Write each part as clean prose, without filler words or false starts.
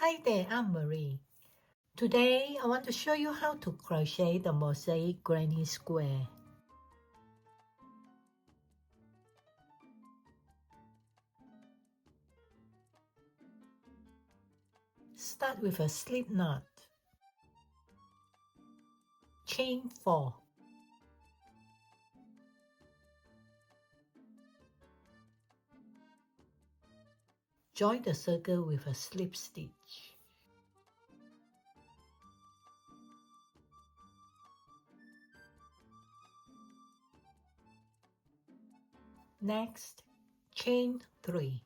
Hi there, I'm Marie. Today I want to show you how to crochet the Mosaic Granny Square. Start with a slip knot. Chain 4. Join the circle with a slip stitch. Next, chain 3.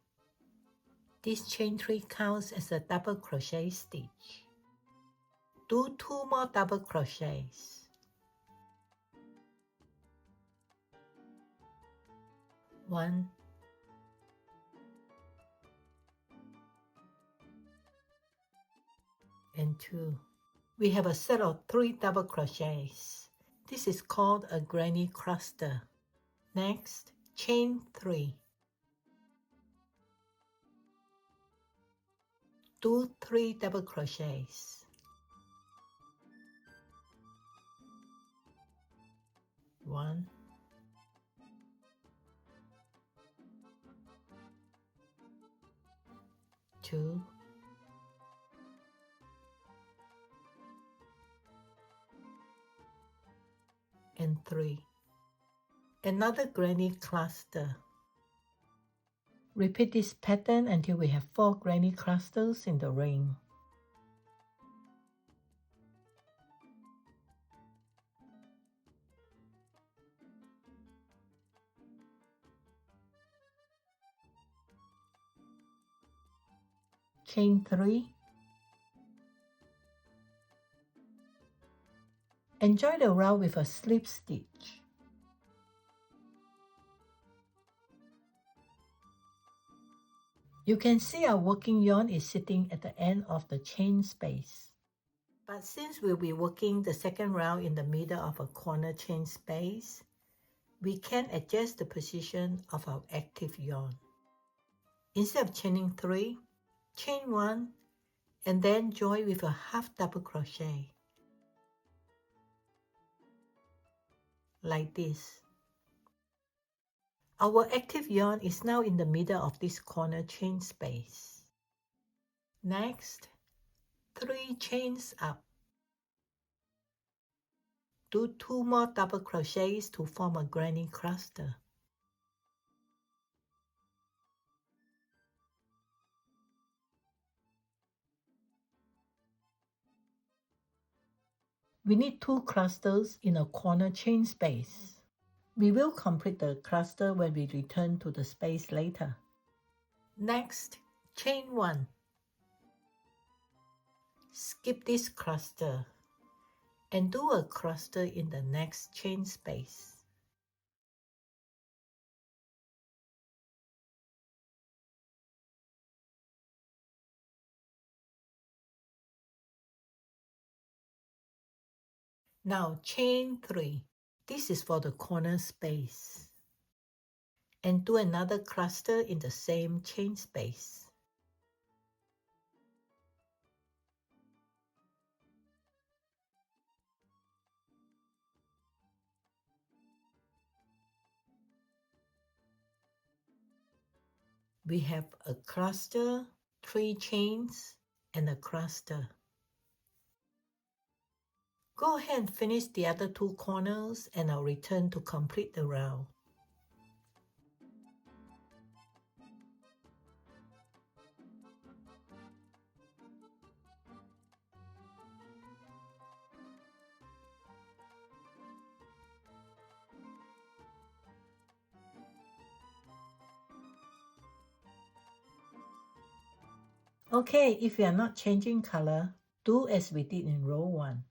This chain 3 counts as a double crochet stitch. Do 2 more double crochets. 1, 2. We have a set of 3 double crochets. This is called a granny cluster. Next, chain 3. Do 3 double crochets. 1, 2, and 3. Another granny cluster. Repeat this pattern until we have 4 granny clusters in the ring. Chain 3. And join the round with a slip stitch. You can see our working yarn is sitting at the end of the chain space. But since we'll be working the second round in the middle of a corner chain space, we can adjust the position of our active yarn. Instead of chaining 3, chain 1 and then join with a half double crochet. Like this. Our active yarn is now in the middle of this corner chain space. Next, 3 chains up. Do 2 more double crochets to form a granny cluster. We need 2 clusters in a corner chain space. We will complete the cluster when we return to the space later. Next, chain 1. Skip this cluster and do a cluster in the next chain space. Now chain 3. This is for the corner space. And do another cluster in the same chain space. We have a cluster, 3 chains, and a cluster. Go ahead and finish the other 2 corners and I'll return to complete the round. Okay, if you are not changing color, do as we did in row 1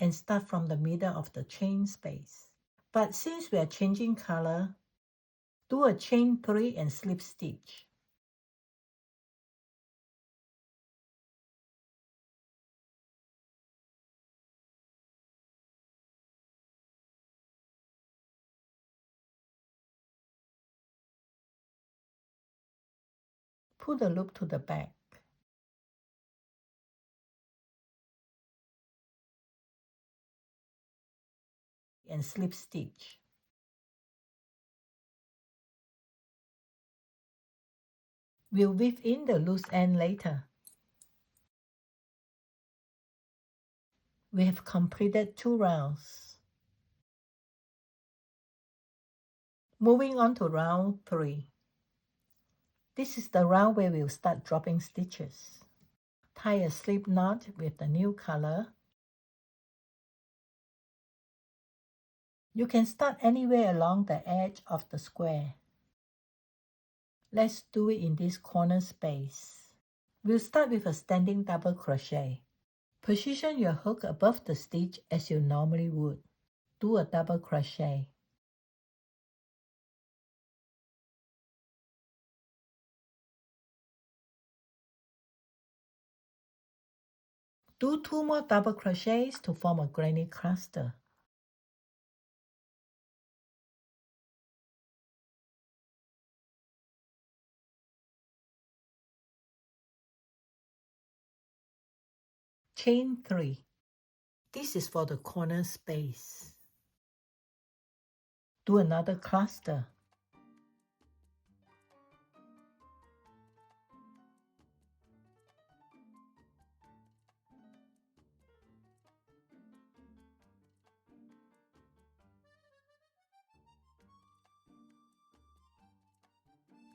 and start from the middle of the chain space. But since we are changing color, do a chain 3 and slip stitch. Pull the loop to the back. and slip stitch. We'll weave in the loose end later. We have completed 2 rounds. Moving on to round 3. This is the round where we'll start dropping stitches. Tie a slip knot with the new color. You can start anywhere along the edge of the square. Let's do it in this corner space. We'll start with a standing double crochet. Position your hook above the stitch as you normally would. Do a double crochet. Do 2 more double crochets to form a granny cluster. Chain 3. This is for the corner space. Do another cluster.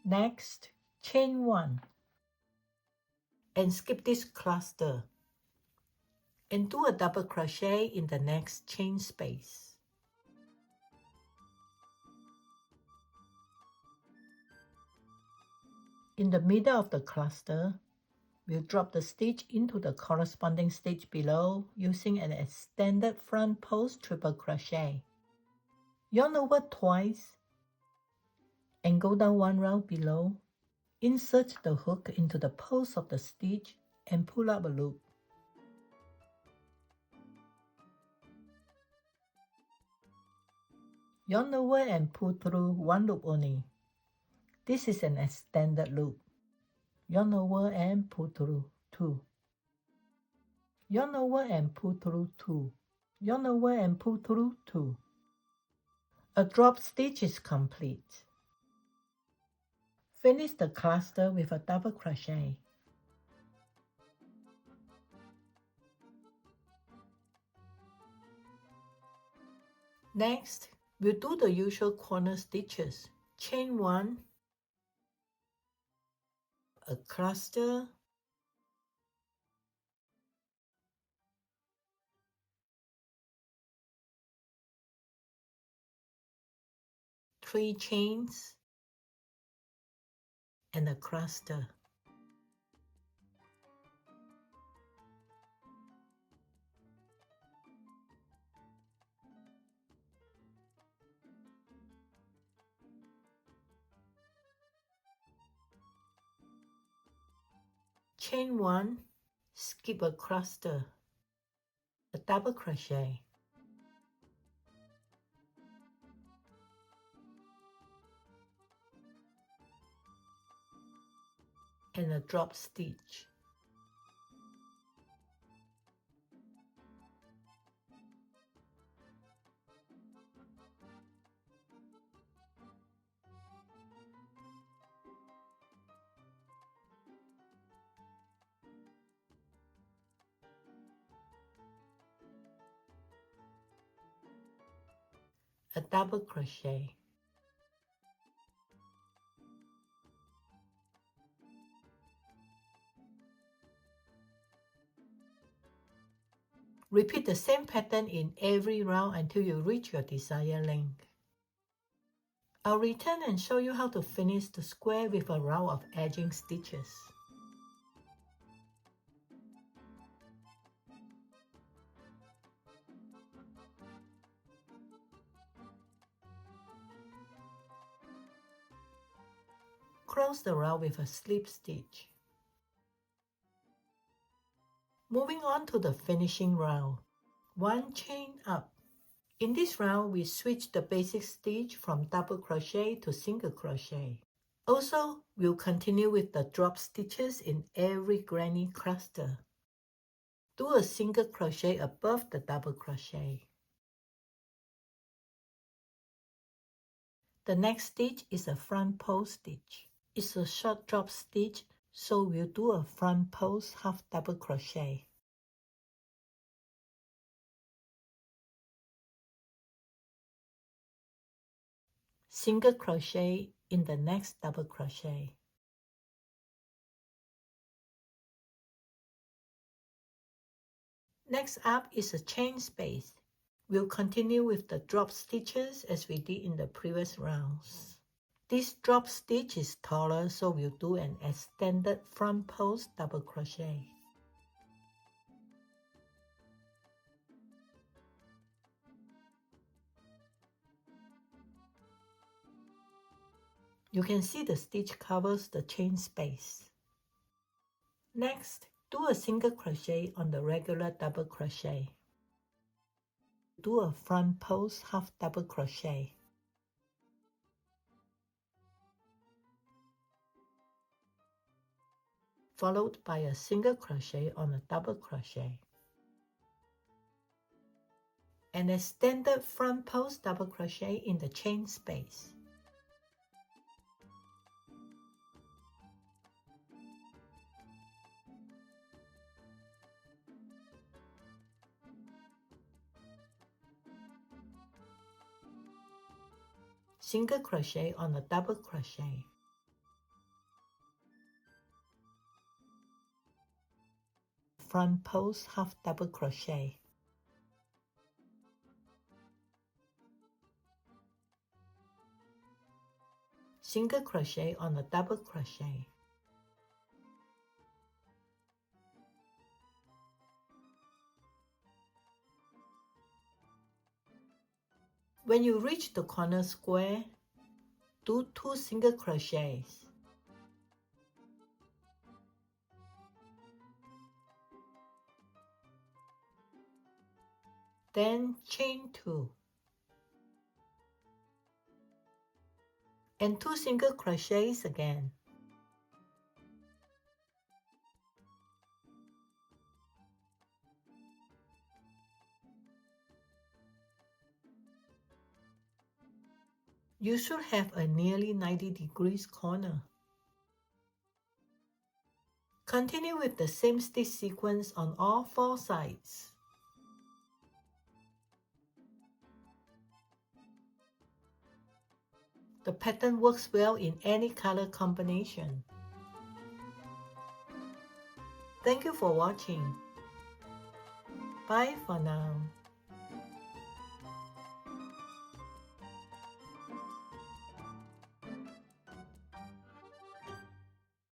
Next, chain 1 and skip this cluster and do a double crochet in the next chain space. In the middle of the cluster, we'll drop the stitch into the corresponding stitch below using an extended front post triple crochet. Yarn over twice and go down 1 round below. Insert the hook into the post of the stitch and pull up a loop. Yarn over and pull through 1 loop only. This is an extended loop. Yarn over and pull through 2. Yarn over and pull through 2. Yarn over and pull through 2. A drop stitch is complete. Finish the cluster with a double crochet. Next, we'll do the usual corner stitches. Chain 1, a cluster, three chains, and a cluster. Chain 1, skip a cluster, a double crochet, and a drop stitch. A double crochet. Repeat the same pattern in every round until you reach your desired length. I'll return and show you how to finish the square with a round of edging stitches. Close the round with a slip stitch. Moving on to the finishing round. 1 chain up. In this round, we switch the basic stitch from double crochet to single crochet. Also, we'll continue with the drop stitches in every granny cluster. Do a single crochet above the double crochet. The next stitch is a front post stitch. It's a short drop stitch, so we'll do a front post half double crochet. Single crochet in the next double crochet. Next up is a chain space. We'll continue with the drop stitches as we did in the previous rounds. This drop stitch is taller, so we'll do an extended front post double crochet. You can see the stitch covers the chain space. Next, do a single crochet on the regular double crochet. Do a front post half double crochet. Followed by a single crochet on a double crochet. An extended front post double crochet in the chain space. Single crochet on a double crochet. Front post half double crochet. Single crochet on a double crochet. When you reach the corner square, do 2 single crochets. Then chain 2. And 2 single crochets again. You should have a nearly 90 degrees corner. Continue with the same stitch sequence on all 4 sides. The pattern works well in any color combination. Thank you for watching. Bye for now.